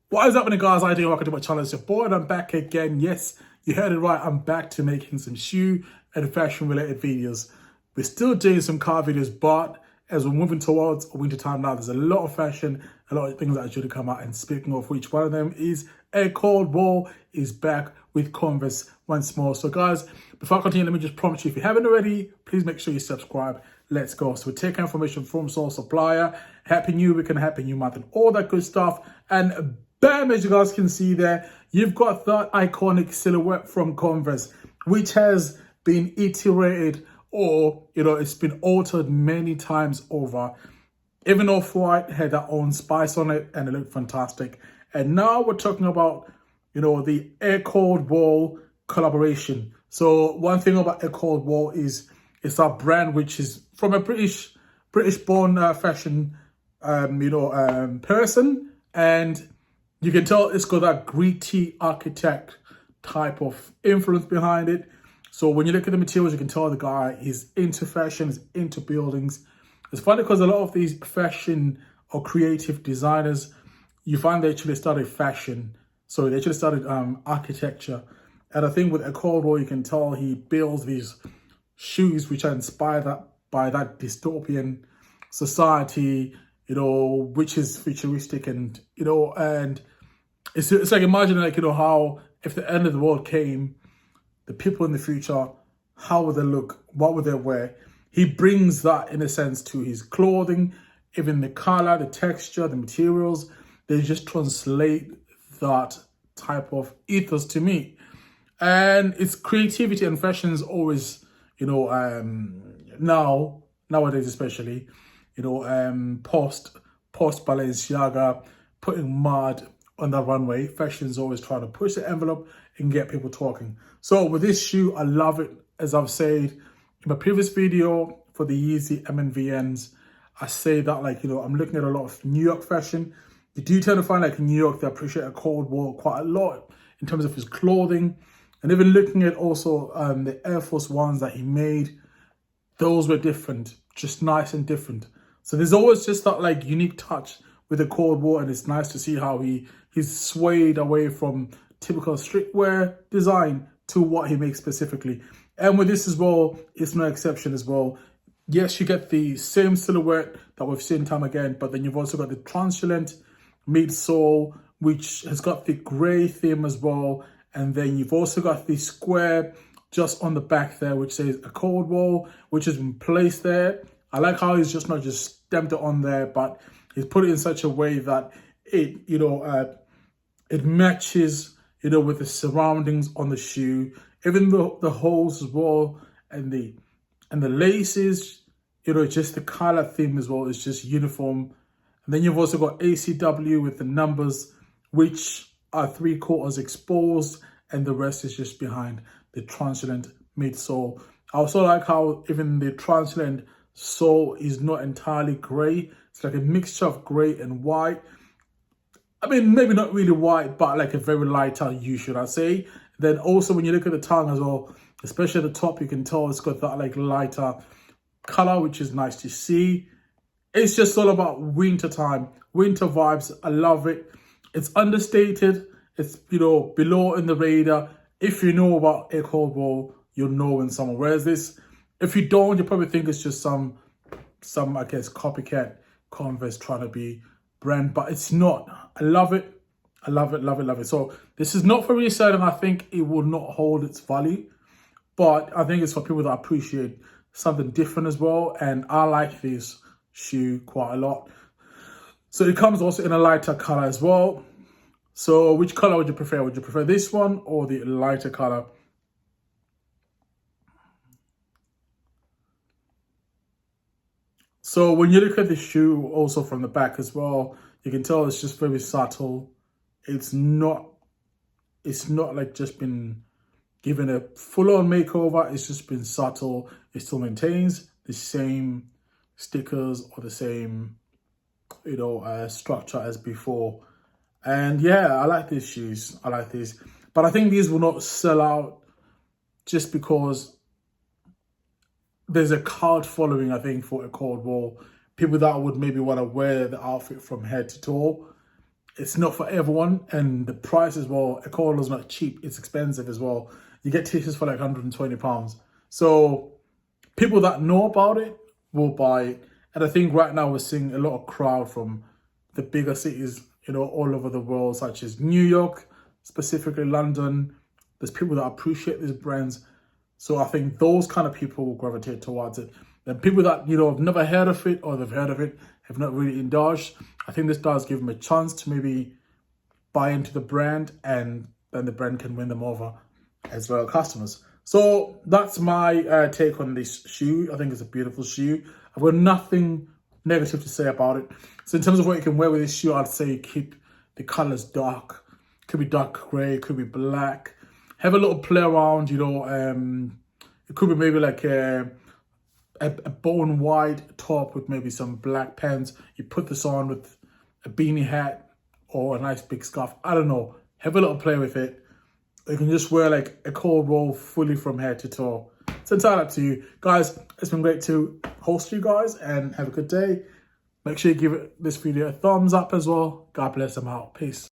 What is happening, guys? I do welcome to my channel. It's your boy and I'm back again. Yes, you heard it right. I'm back to making some shoe and fashion related videos. We're still doing some car videos, but as we're moving towards winter time now, there's a lot of fashion, a lot of things that are due to come out. And speaking of which, one of them is A Cold War is back with Converse once more. So guys, before I continue, let me just prompt you, if you haven't already, please make sure you subscribe. Let's go. So we're taking information from source supplier. Happy New Week and Happy New Month and all that good stuff. And bam, as you guys can see there, you've got that iconic silhouette from Converse, which has been iterated or, it's been altered many times over. Even Off-White had their own spice on it and it looked fantastic. And now we're talking about, the Air Cold Wall collaboration. So one thing about Air Cold Wall is it's our brand, which is from a British born fashion, person. And you can tell it's got that gritty architect type of influence behind it. So when you look at the materials, you can tell the guy is into fashion, is into buildings. It's funny because a lot of these fashion or creative designers, you find they actually started fashion. So they actually started architecture. And I think with A Cold War, you can tell he builds these shoes which are inspired by that dystopian society, which is futuristic and, and it's like imagine like, how if the end of the world came, the people in the future, how would they look? What would they wear? He brings that in a sense to his clothing, even the color, the texture, the materials, they just translate that type of ethos to me. And it's creativity and fashion is always, nowadays especially, post Balenciaga, putting mud on the runway. Fashion is always trying to push the envelope and get people talking. So with this shoe, I love it. As I've said in my previous video for the Yeezy MNVNs, I say that I'm looking at a lot of New York fashion. You do tend to find New York, they appreciate A Cold War quite a lot in terms of his clothing. And even looking at also the Air Force Ones that he made, those were different, just nice and different. So there's always just that unique touch with A Cold War, and it's nice to see how he's swayed away from typical streetwear design to what he makes specifically. And with this as well, it's no exception as well. Yes, you get the same silhouette that we've seen time again, but then you've also got the translucent midsole, which has got the grey theme as well. And then you've also got the square just on the back there, which says A Cold War, which has been placed there. I like how he's just not just stamped it on there, but he's put it in such a way that it, it matches, with the surroundings on the shoe. Even the holes as well, and the laces, just the color theme as well is just uniform. And then you've also got ACW with the numbers, which are 3/4 exposed, and the rest is just behind the translucent midsole. I also like how even the translucent sole is not entirely grey. It's like a mixture of grey and white. I mean, maybe not really white, but like a very lighter hue, should I say. Then also when you look at the tongue as well, especially at the top, you can tell it's got that lighter color, which is nice to see. It's just all about winter time, winter vibes. I love it. It's understated. It's, below in the radar. If you know about A Cold War, you'll know when someone wears this. If you don't, you probably think it's just some I guess, copycat Converse trying to be brand, but it's not. I love it. I love it, love it, love it. So this is not for resale, and I think it will not hold its value, but I think it's for people that appreciate something different as well. And I like this shoe quite a lot. So it comes also in a lighter color as well. So which color would you prefer? Would you prefer this one or the lighter color? So when you look at the shoe also from the back as well, you can tell it's just very subtle. It's not like just been given a full-on makeover. It's just been subtle. It still maintains the same stickers or the same, structure as before. And yeah, I like these shoes. I like these. But I think these will not sell out just because there's a cult following, I think, for A Cold War. People that would maybe want to wear the outfit from head to toe. it's not for everyone, and the price as well, a collar is not cheap, it's expensive as well. You get t-shirts for like £120. So people that know about it will buy it. And I think right now we're seeing a lot of crowd from the bigger cities, you know, all over the world, such as New York, specifically London. There's people that appreciate these brands. So I think those kind of people will gravitate towards it. And people that, you know, have never heard of it, or they've heard of it, have not really indulged, I think this does give them a chance to maybe buy into the brand, and then the brand can win them over as well, customers. So that's my take on this shoe. I think it's a beautiful shoe. I've got nothing negative to say about it. So in terms of what you can wear with this shoe, I'd say keep the colors dark. Could be dark gray, could be black. Have a little play around, you know. It could be maybe like a bone white top with maybe some black pants. You put this on with a beanie hat or a nice big scarf. I don't know. Have a little play with it. You can just wear like a cold roll fully from head to toe. It's entirely up to you. Guys, it's been great to host you guys, and have a good day. Make sure you give this video a thumbs up as well. God bless. I'm out. Peace.